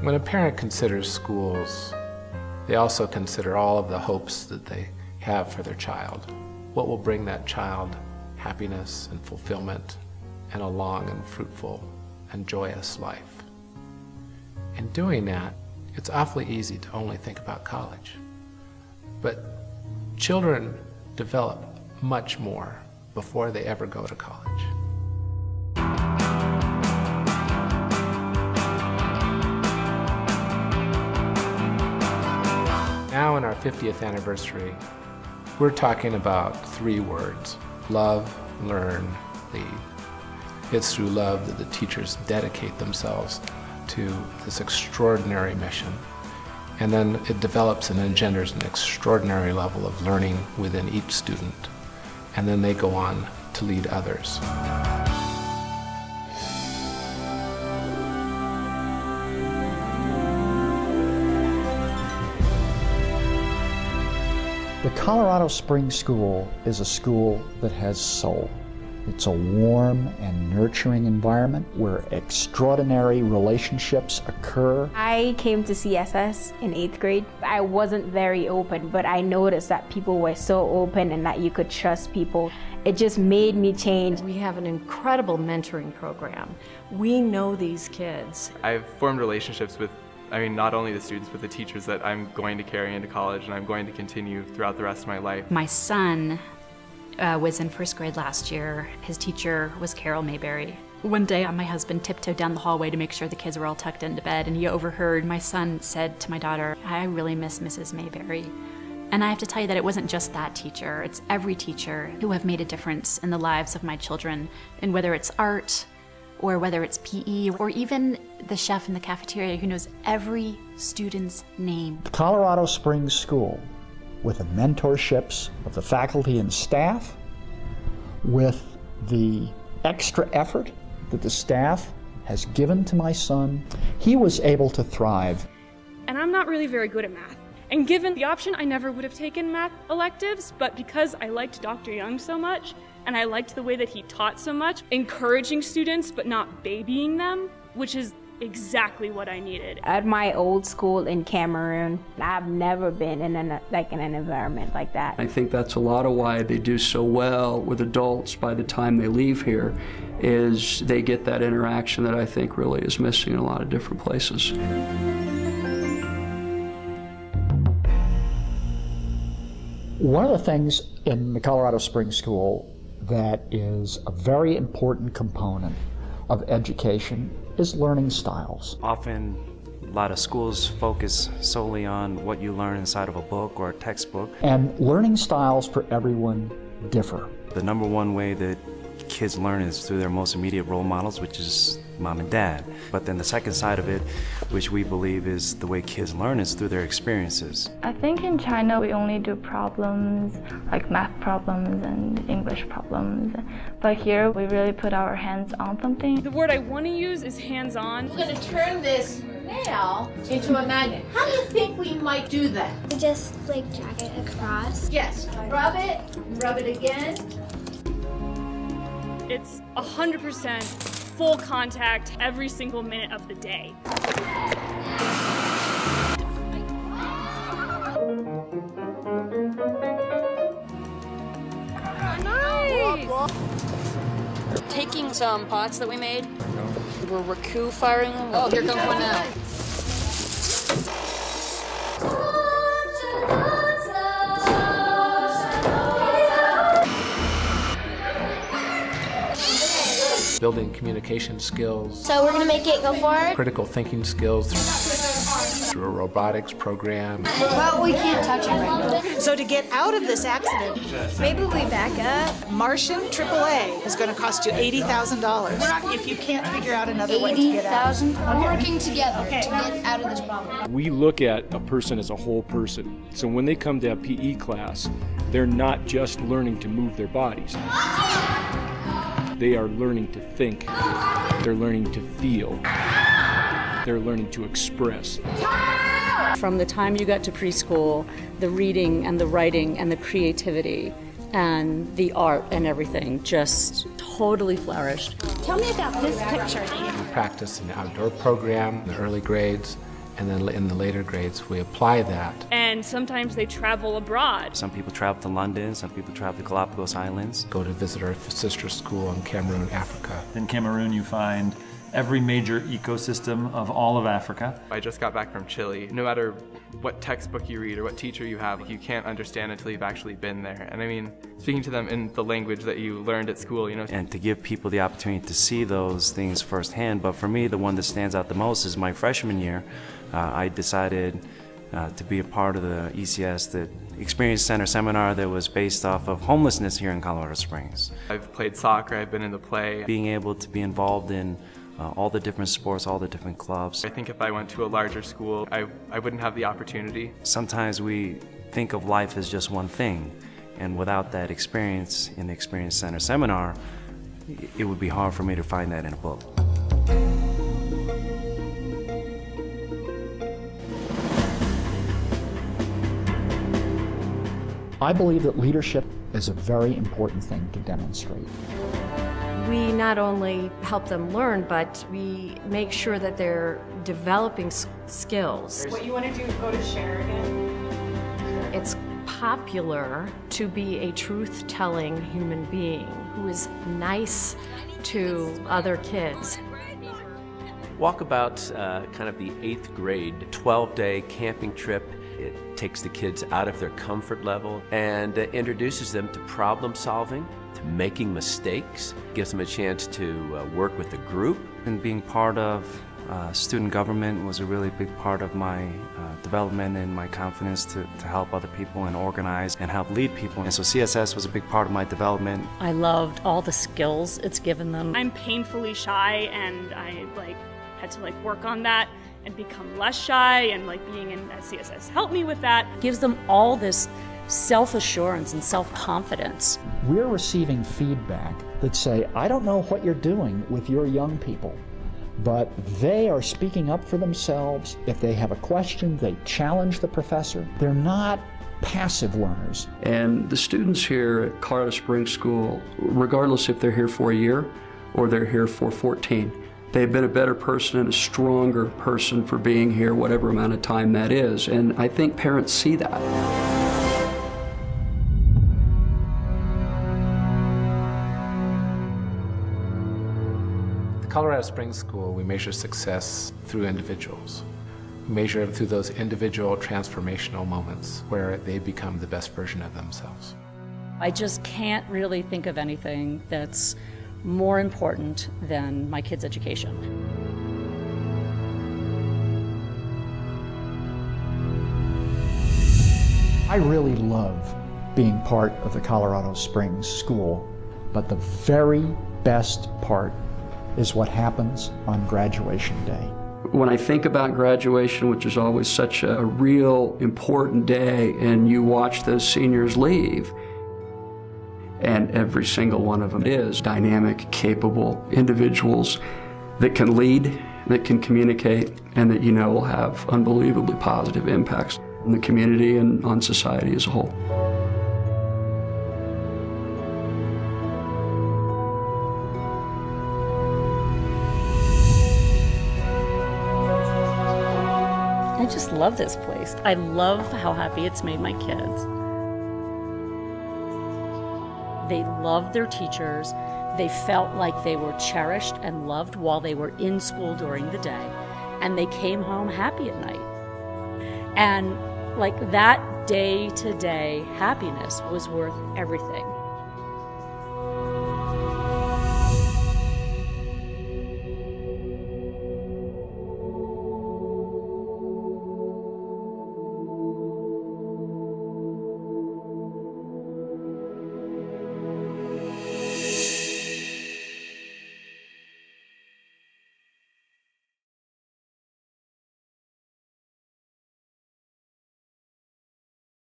When a parent considers schools, they also consider all of the hopes that they have for their child. What will bring that child happiness and fulfillment and a long and fruitful and joyous life. In doing that, it's awfully easy to only think about college. But children develop much more before they ever go to college. Now in our 50th anniversary, we're talking about 3 words: love, learn, lead. It's through love that the teachers dedicate themselves to this extraordinary mission. And then it develops and engenders an extraordinary level of learning within each student. And then they go on to lead others. The Colorado Springs School is a school that has soul. It's a warm and nurturing environment where extraordinary relationships occur. I came to CSS in 8th grade. I wasn't very open, but I noticed that people were so open and that you could trust people. It just made me change. We have an incredible mentoring program. We know these kids. I've formed relationships with not only the students, but the teachers that I'm going to carry into college and I'm going to continue throughout the rest of my life. My son was in 1st grade last year. His teacher was Carol Mayberry. One day, my husband tiptoed down the hallway to make sure the kids were all tucked into bed, and he overheard my son said to my daughter, "I really miss Mrs. Mayberry." And I have to tell you that it wasn't just that teacher, it's every teacher who have made a difference in the lives of my children, and whether it's art, or whether it's PE, or even the chef in the cafeteria who knows every student's name. The Colorado Springs School, with the mentorships of the faculty and staff, with the extra effort that the staff has given to my son, he was able to thrive. And I'm not really very good at math. And given the option, I never would have taken math electives, but because I liked Dr. Young so much, and I liked the way that he taught so much, encouraging students but not babying them, which is exactly what I needed. At my old school in Cameroon, I've never been in an environment like that. I think that's a lot of why they do so well with adults by the time they leave here, is they get that interaction that I think really is missing in a lot of different places. One of the things in the Colorado Springs School that is a very important component of education is learning styles. Often, a lot of schools focus solely on what you learn inside of a book or a textbook. And learning styles for everyone differ. The number one way that kids learn is through their most immediate role models, which is mom and dad. But then the second side of it, which we believe is the way kids learn, is through their experiences. I think in China we only do problems, like math problems and English problems. But here we really put our hands on something. The word I want to use is hands-on. We're going to turn this nail into a magnet. How do you think we might do that? We just like drag it across. Yes. Rub it again. It's 100% full contact every single minute of the day. Nice! Taking some pots that we made. We're raku firing them. Oh, here comes one now. Building communication skills. So we're going to make it go forward. Critical thinking skills through a robotics program. Well, we can't touch it right now. So to get out of this accident, maybe we back up. Martian AAA is going to cost you $80,000 if you can't figure out another way to get out. $80,000. We're working together to get out of this problem. We look at a person as a whole person. So when they come to a PE class, they're not just learning to move their bodies. They are learning to think, they're learning to feel, they're learning to express. From the time you got to preschool, the reading and the writing and the creativity and the art and everything just totally flourished. Tell me about this picture. We practice an outdoor program in the early grades, And then in the later grades, we apply that. And sometimes they travel abroad. Some people travel to London, some people travel to Galapagos Islands. Go to visit our sister school in Cameroon, Africa. In Cameroon, you find every major ecosystem of all of Africa. I just got back from Chile. No matter what textbook you read or what teacher you have, you can't understand until you've actually been there. And I mean, speaking to them in the language that you learned at school, you know. And to give people the opportunity to see those things firsthand. But for me, the one that stands out the most is my freshman year. I decided to be a part of the ECS, the Experience Center seminar that was based off of homelessness here in Colorado Springs. I've played soccer, I've been in the play. Being able to be involved in all the different sports, all the different clubs. I think if I went to a larger school, I wouldn't have the opportunity. Sometimes we think of life as just one thing, and without that experience in the Experience Center seminar, it would be hard for me to find that in a book. I believe that leadership is a very important thing to demonstrate. We not only help them learn, but we make sure that they're developing skills. What you want to do is go to Sheridan. It's popular to be a truth-telling human being who is nice to other kids. Walkabout's kind of the 8th grade 12-day camping trip. It takes the kids out of their comfort level and introduces them to problem solving, to making mistakes, gives them a chance to work with the group. And being part of student government was a really big part of my development and my confidence to help other people and organize and help lead people. And so CSS was a big part of my development. I loved all the skills it's given them. I'm painfully shy, and I had to work on that and become less shy, and being in CSS helped me with that. Gives them all this self-assurance and self-confidence. We're receiving feedback that say, I don't know what you're doing with your young people, but they are speaking up for themselves. If they have a question, they challenge the professor. They're not passive learners. And the students here at Colorado Springs School, regardless if they're here for a year or they're here for 14, they've been a better person and a stronger person for being here, whatever amount of time that is. And I think parents see that. At the Colorado Springs School, we measure success through individuals. We measure it through those individual transformational moments where they become the best version of themselves. I just can't really think of anything that's more important than my kids' education. I really love being part of the Colorado Springs School, but the very best part is what happens on graduation day. When I think about graduation, which is always such a real important day, and you watch those seniors leave, and every single one of them is dynamic, capable individuals that can lead, that can communicate, and that will have unbelievably positive impacts on the community and on society as a whole. I just love this place. I love how happy it's made my kids. They loved their teachers. They felt like they were cherished and loved while they were in school during the day. And they came home happy at night. And that day-to-day happiness was worth everything.